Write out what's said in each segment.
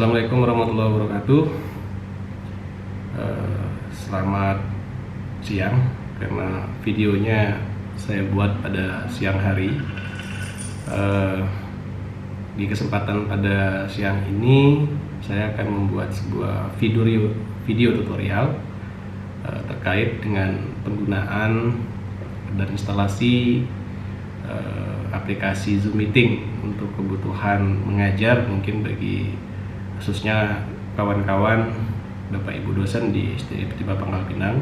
Assalamualaikum warahmatullahi wabarakatuh. Selamat siang, karena videonya saya buat pada siang hari. Di kesempatan pada siang ini saya akan membuat sebuah video tutorial terkait dengan penggunaan dan instalasi aplikasi Zoom Meeting untuk kebutuhan mengajar, mungkin bagi khususnya kawan-kawan Bapak Ibu dosen di SDIP Pangkal Pinang,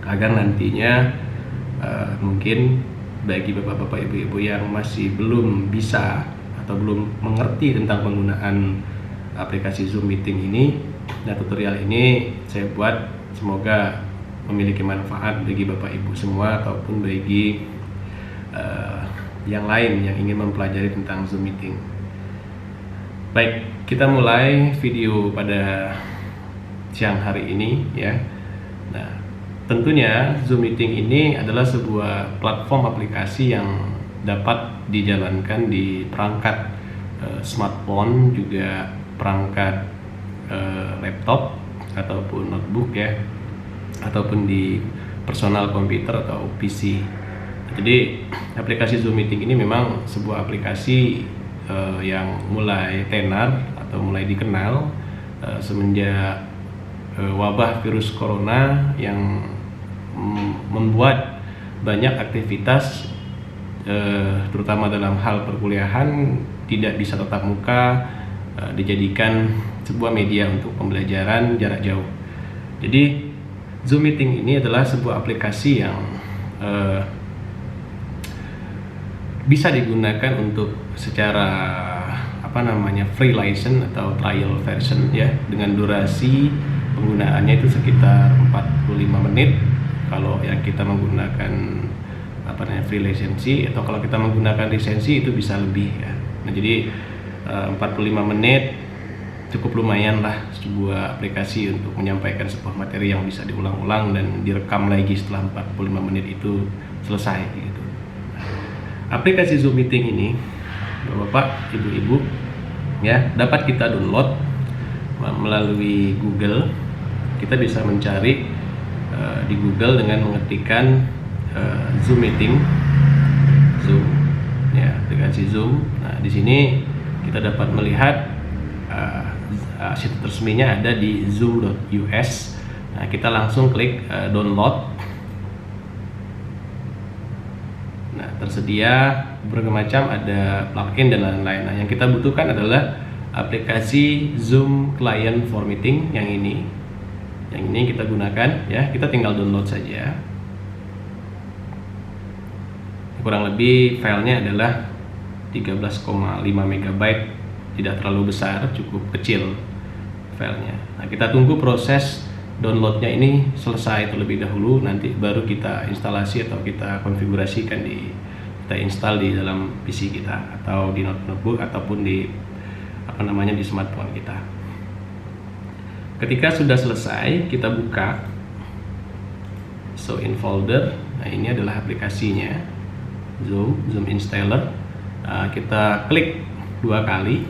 agar nantinya mungkin bagi bapak-bapak ibu-ibu yang masih belum bisa atau belum mengerti tentang penggunaan aplikasi Zoom Meeting ini, nah tutorial ini saya buat semoga memiliki manfaat bagi bapak ibu semua ataupun bagi yang lain yang ingin mempelajari tentang Zoom Meeting. Baik, kita mulai video pada siang hari ini ya. Nah, tentunya Zoom Meeting ini adalah sebuah platform aplikasi yang dapat dijalankan di perangkat smartphone, juga perangkat laptop ataupun notebook ya, ataupun di personal komputer atau PC. Jadi aplikasi Zoom Meeting ini memang sebuah aplikasi yang mulai tenar atau mulai dikenal semenjak wabah virus corona yang membuat banyak aktivitas terutama dalam hal perkuliahan tidak bisa tatap muka dijadikan sebuah media untuk pembelajaran jarak jauh. Jadi Zoom Meeting ini adalah sebuah aplikasi yang bisa digunakan untuk secara free license atau trial version ya, dengan durasi penggunaannya itu sekitar 45 menit kalau yang kita menggunakan free lisensi, atau kalau kita menggunakan lisensi itu bisa lebih ya. Nah, jadi 45 menit cukup lumayan lah sebuah aplikasi untuk menyampaikan sebuah materi yang bisa diulang-ulang dan direkam lagi setelah 45 menit itu selesai gitu. Aplikasi Zoom Meeting ini, Bapak, Ibu-ibu ya, dapat kita download melalui Google. Kita bisa mencari di Google dengan mengetikkan Zoom Meeting, Zoom ya, aplikasi Zoom. Nah, di sini kita dapat melihat situs resminya ada di zoom.us. Nah, kita langsung klik download. Nah, tersedia berbagai macam, ada plugin dan lain-lain. Nah, yang kita butuhkan adalah aplikasi Zoom Client for Meeting yang ini. Yang ini kita gunakan ya, kita tinggal download saja. Kurang lebih filenya adalah 13,5 MB, tidak terlalu besar, cukup kecil filenya. Nah, kita tunggu proses downloadnya ini selesai terlebih dahulu, nanti baru kita instalasi atau kita konfigurasikan kita install di dalam PC kita atau di notebook ataupun di di smartphone kita. Ketika sudah selesai, kita buka show in folder. Nah, ini adalah aplikasinya Zoom Installer. Kita klik 2 kali.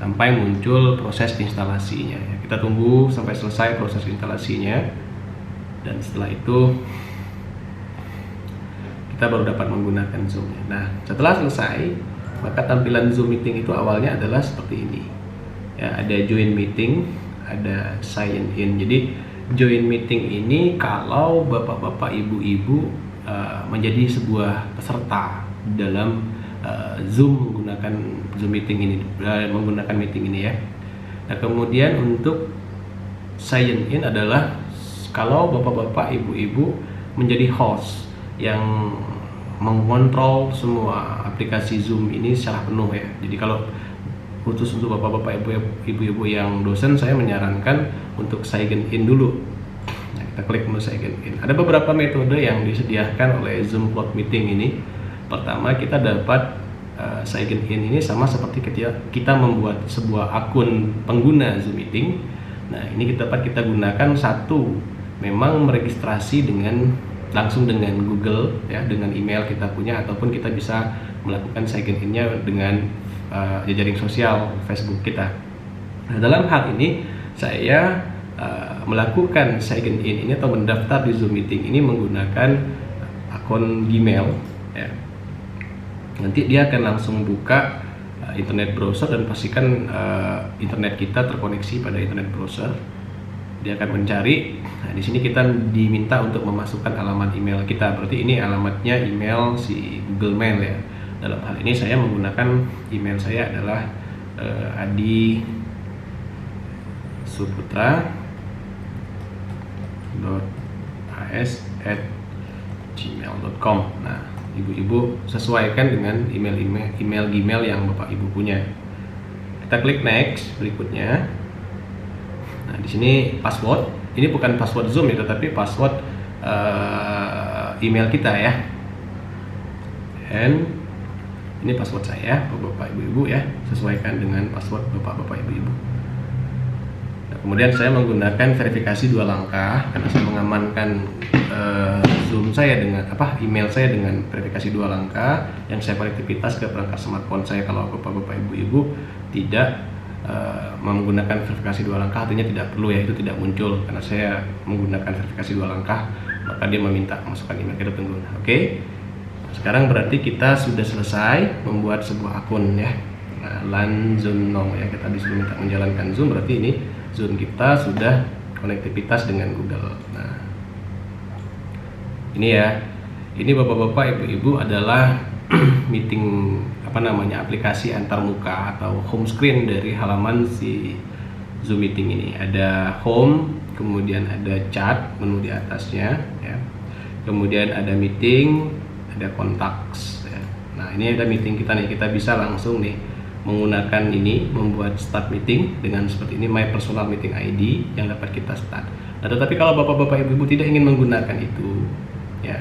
Sampai muncul proses instalasinya. Kita tunggu sampai selesai proses instalasinya, dan setelah itu kita baru dapat menggunakan Zoom. Nah, setelah selesai, maka tampilan Zoom Meeting itu awalnya adalah seperti ini. Ya, ada join meeting, ada sign in. Jadi join meeting ini kalau bapak-bapak, ibu-ibu menjadi sebuah peserta dalam Zoom menggunakan Zoom Meeting ini, menggunakan meeting ini ya. Nah, kemudian untuk sign in adalah kalau bapak-bapak, ibu-ibu menjadi host yang mengontrol semua aplikasi Zoom ini secara penuh ya. Jadi kalau khusus untuk bapak-bapak, ibu-ibu yang dosen, saya menyarankan untuk sign in dulu. Nah, kita klik menu sign in. Ada beberapa metode yang disediakan oleh Zoom Cloud Meeting ini. Pertama, kita dapat sign in ini sama seperti ketika kita membuat sebuah akun pengguna Zoom Meeting. Nah, ini dapat kita gunakan, satu, memang meregistrasi langsung dengan Google ya, dengan email kita punya, ataupun kita bisa melakukan sign in-nya dengan jejaring sosial Facebook kita. Nah, dalam hal ini saya melakukan sign in ini atau mendaftar di Zoom meeting ini menggunakan akun Gmail ya. Nanti dia akan langsung buka internet browser dan pastikan internet kita terkoneksi pada internet browser. Dia akan mencari. Nah, di sini kita diminta untuk memasukkan alamat email kita. Berarti ini alamatnya email si Google Mail ya. Dalam hal ini saya menggunakan email saya adalah Adi suputra.as@gmail.com. Nah, ibu-ibu sesuaikan dengan email Gmail yang Bapak Ibu punya. Kita klik next berikutnya. Nah, di sini password. Ini bukan password Zoom ya, tetapi password email kita ya. And ini password saya, Bapak Ibu ya. Sesuaikan dengan password Bapak Ibu. Nah, kemudian saya menggunakan verifikasi 2 langkah karena saya mengamankan Zoom saya dengan email saya dengan verifikasi 2 langkah yang saya konektivitas ke perangkat smartphone saya. Kalau Bapak Ibu tidak menggunakan verifikasi 2 langkah, artinya tidak perlu ya, itu tidak muncul karena saya menggunakan verifikasi 2 langkah, maka dia meminta masukkan email kita tunggu. Oke. Sekarang berarti kita sudah selesai membuat sebuah akun ya. Nah, Lan Zoom Nong ya, kita disuruh minta menjalankan Zoom, berarti ini Zoom kita sudah konektivitas dengan Google. Nah, ini ya. Ini Bapak-bapak, Ibu-ibu adalah meeting aplikasi antar muka atau home screen dari halaman si Zoom meeting ini. Ada home, kemudian ada chat menu di atasnya ya. Kemudian ada meeting, ada contacts ya. Nah, ini ada meeting kita nih. Kita bisa langsung nih menggunakan ini membuat start meeting dengan seperti ini, my personal meeting ID yang dapat kita start. Nah, tetapi kalau Bapak-bapak, Ibu-ibu tidak ingin menggunakan itu ya,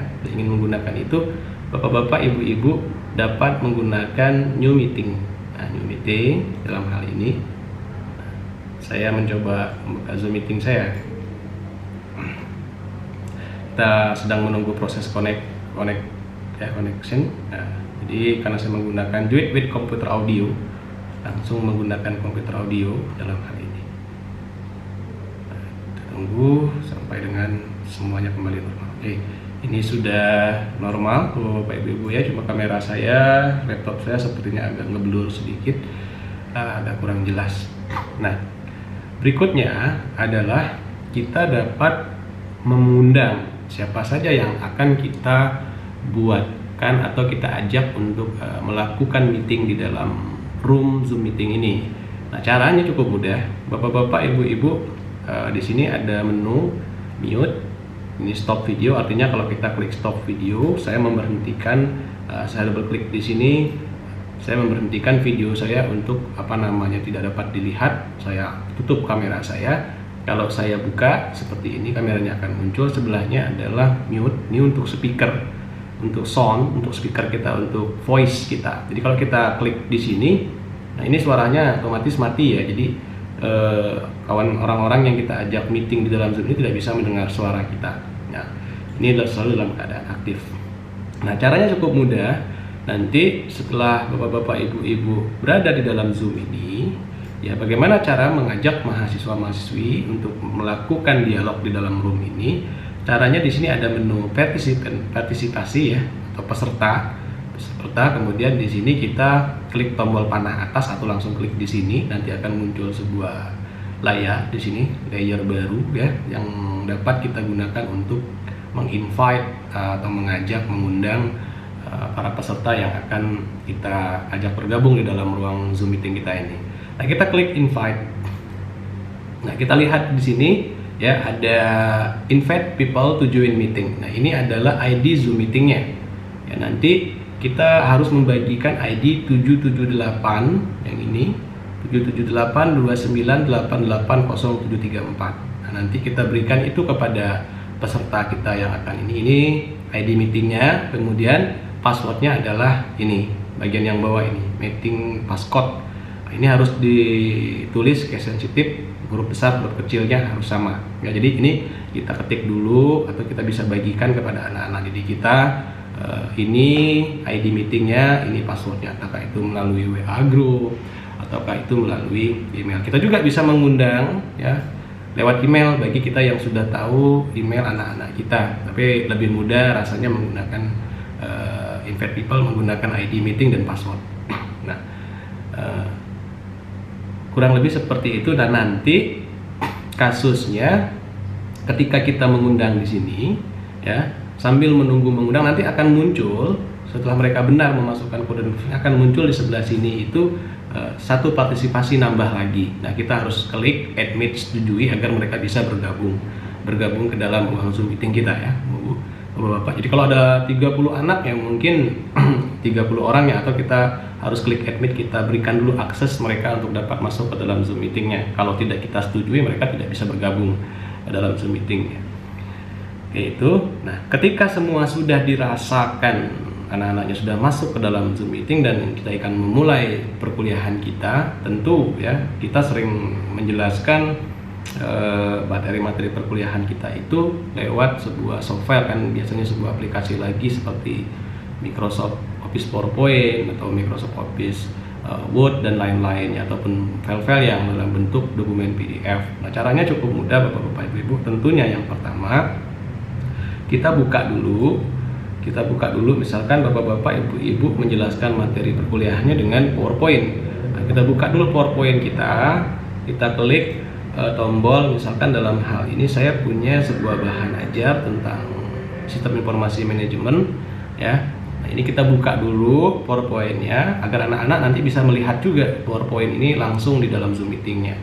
Bapak-bapak, Ibu-ibu dapat menggunakan new meeting. Nah, new meeting dalam hal ini saya mencoba membuka Zoom meeting saya. Kita sedang menunggu proses connection. Nah, jadi karena saya menggunakan do it with computer audio, langsung menggunakan komputer audio dalam hal ini. Nah, kita tunggu sampai dengan semuanya kembali normal. Oke. Ini sudah normal Bapak Ibu ya, cuma kamera saya, laptop saya sepertinya agak ngeblur sedikit, agak kurang jelas. Nah, berikutnya adalah kita dapat mengundang siapa saja yang akan kita buatkan atau kita ajak untuk melakukan meeting di dalam room Zoom meeting ini. Nah, caranya cukup mudah. Bapak-bapak, Ibu-ibu, di sini ada menu mute. Ini stop video, artinya kalau kita klik stop video, saya memberhentikan, saya double klik di sini, saya memberhentikan video saya untuk tidak dapat dilihat. Saya tutup kamera saya. Kalau saya buka seperti ini, kameranya akan muncul. Sebelahnya adalah mute. Ini untuk speaker, untuk sound, untuk speaker kita, untuk voice kita. Jadi kalau kita klik di sini, nah ini suaranya otomatis mati ya. Jadi kawan orang-orang yang kita ajak meeting di dalam Zoom ini tidak bisa mendengar suara kita. Nah, ini selalu dalam keadaan aktif. Nah, caranya cukup mudah. Nanti setelah Bapak-bapak, Ibu-ibu berada di dalam Zoom ini, ya bagaimana cara mengajak mahasiswa-mahasiswi untuk melakukan dialog di dalam room ini? Caranya di sini ada menu partisipasi ya, atau peserta, kemudian di sini kita klik tombol panah atas atau langsung klik di sini, nanti akan muncul sebuah layar di sini, layer baru ya, yang dapat kita gunakan untuk menginvite atau mengundang para peserta yang akan kita ajak bergabung di dalam ruang Zoom meeting kita ini. Nah, kita klik invite. Nah, kita lihat di sini ya ada invite people to join meeting. Nah, ini adalah ID Zoom meetingnya. Ya, nanti kita harus membagikan ID 778 yang ini, 77829880734. Nah, nanti kita berikan itu kepada peserta kita yang akan ini ID meetingnya, kemudian passwordnya adalah ini, bagian yang bawah ini, meeting passcode. Nah, ini harus ditulis case sensitif, huruf besar, huruf kecilnya harus sama. Ya, jadi ini kita ketik dulu atau kita bisa bagikan kepada anak-anak didik kita ini ID meetingnya, ini passwordnya, apakah itu melalui WA group ataukah itu melalui email. Kita juga bisa mengundang ya lewat email bagi kita yang sudah tahu email anak-anak kita, tapi lebih mudah rasanya menggunakan invite people menggunakan ID meeting dan password. Nah, kurang lebih seperti itu. Dan nanti kasusnya ketika kita mengundang di sini ya, sambil menunggu mengundang nanti akan muncul, setelah mereka benar memasukkan kode notifikasi, akan muncul di sebelah sini itu satu partisipasi nambah lagi. Nah, kita harus klik admit setujui agar mereka bisa bergabung ke dalam ruang Zoom meeting kita ya, Bapak-bapak. Jadi kalau ada 30 anak yang mungkin 30 orang ya, atau kita harus klik admit, kita berikan dulu akses mereka untuk dapat masuk ke dalam Zoom meetingnya. Kalau tidak kita setujui, mereka tidak bisa bergabung ke dalam Zoom meetingnya. Oke, itu. Nah, ketika semua sudah dirasakan, anak-anaknya sudah masuk ke dalam Zoom meeting dan kita akan memulai perkuliahan kita, tentu ya kita sering menjelaskan materi-materi perkuliahan kita itu lewat sebuah software, kan biasanya sebuah aplikasi lagi seperti Microsoft Office PowerPoint atau Microsoft Office Word dan lain-lainnya, ataupun file-file yang dalam bentuk dokumen PDF. Nah, caranya cukup mudah Bapak-bapak Ibu-ibu. Tentunya yang pertama kita buka dulu misalkan Bapak-bapak Ibu-ibu menjelaskan materi perkuliahannya dengan PowerPoint. Nah, kita buka dulu PowerPoint kita klik tombol, misalkan dalam hal ini saya punya sebuah bahan ajar tentang sistem informasi manajemen ya. Nah, ini kita buka dulu PowerPoint-nya agar anak-anak nanti bisa melihat juga PowerPoint ini langsung di dalam Zoom meeting-nya.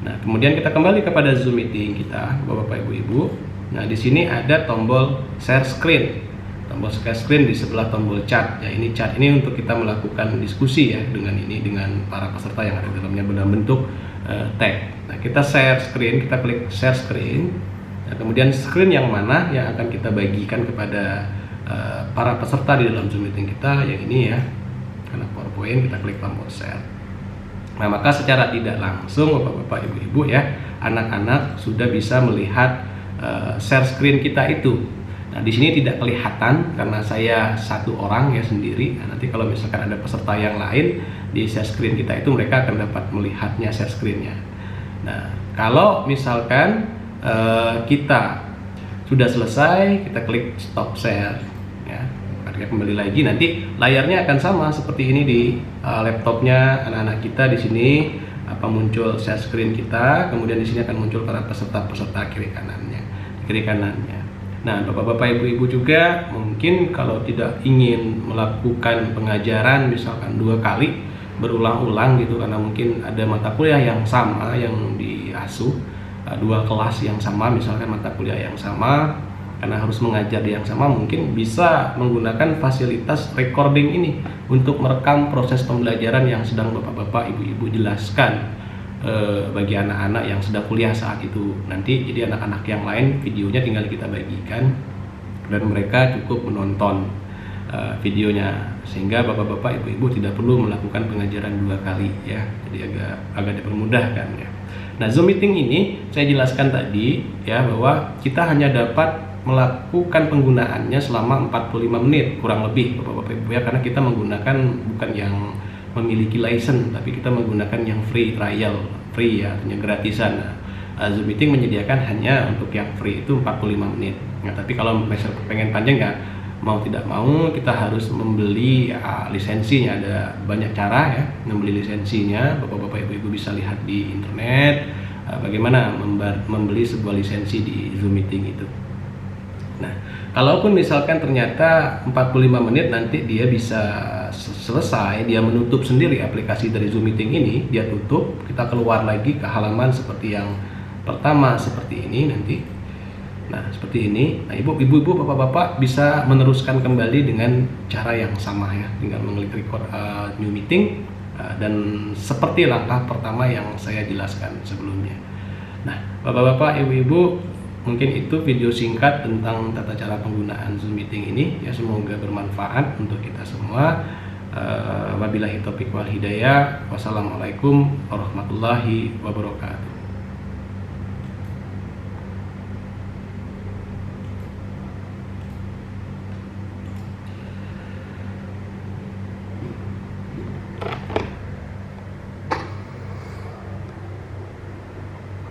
Nah, kemudian kita kembali kepada Zoom meeting kita, Bapak Ibu-ibu. Nah, di sini ada tombol share screen. Tombol share screen di sebelah tombol chat. Ya, ini chat ini untuk kita melakukan diskusi ya dengan para peserta yang ada di dalamnya dalam bentuk tag. Nah, kita share screen, kita klik share screen. Nah, kemudian screen yang mana yang akan kita bagikan kepada para peserta di dalam Zoom meeting kita, yang ini ya. Karena PowerPoint, kita klik tombol share. Nah, maka secara tidak langsung Bapak-bapak Ibu-ibu ya, anak-anak sudah bisa melihat share screen kita itu. Nah, di sini tidak kelihatan karena saya satu orang ya sendiri. Nah, nanti kalau misalkan ada peserta yang lain di share screen kita itu, mereka akan dapat melihatnya share screen-nya. Nah, kalau misalkan kita sudah selesai, kita klik stop share ya. Kita kembali lagi, nanti layarnya akan sama seperti ini di laptopnya anak-anak kita. Di sini muncul share screen kita, kemudian di sini akan muncul para peserta kiri kanannya. Nah, Bapak-bapak Ibu-ibu juga mungkin kalau tidak ingin melakukan pengajaran misalkan 2 kali berulang-ulang gitu, karena mungkin ada mata kuliah yang sama yang diasuh, 2 kelas yang sama, misalkan mata kuliah yang sama, karena harus mengajar yang sama, mungkin bisa menggunakan fasilitas recording ini untuk merekam proses pembelajaran yang sedang Bapak-bapak Ibu-ibu jelaskan bagi anak-anak yang sedang kuliah saat itu. Nanti jadi anak-anak yang lain videonya tinggal kita bagikan dan mereka cukup menonton videonya, sehingga Bapak-bapak Ibu-ibu tidak perlu melakukan pengajaran 2 kali ya. Jadi agak dipermudahkan ya. Nah, Zoom meeting ini saya jelaskan tadi ya, bahwa kita hanya dapat melakukan penggunaannya selama 45 menit kurang lebih Bapak-bapak Ibu ya, karena kita menggunakan bukan yang memiliki license, tapi kita menggunakan yang free trial, free ya, artinya gratisan. Zoom meeting menyediakan hanya untuk yang free itu 45 menit. Nah, tapi kalau pengen panjang ya, mau tidak mau kita harus membeli lisensinya. Ada banyak cara ya membeli lisensinya. Bapak-bapak Ibu-ibu bisa lihat di internet bagaimana membeli sebuah lisensi di Zoom meeting itu. Nah, kalaupun misalkan ternyata 45 menit nanti dia bisa selesai, dia menutup sendiri aplikasi dari Zoom meeting ini, dia tutup, kita keluar lagi ke halaman seperti yang pertama, seperti ini nanti. Nah, seperti ini. Nah, ibu-ibu, bapak-bapak bisa meneruskan kembali dengan cara yang sama ya, tinggal mengklik record new meeting dan seperti langkah pertama yang saya jelaskan sebelumnya. Nah, bapak-bapak, ibu-ibu, mungkin itu video singkat tentang tata cara penggunaan Zoom meeting ini ya, semoga bermanfaat untuk kita semua. Wabillahi taufiq wal hidayah. Wassalamualaikum warahmatullahi wabarakatuh.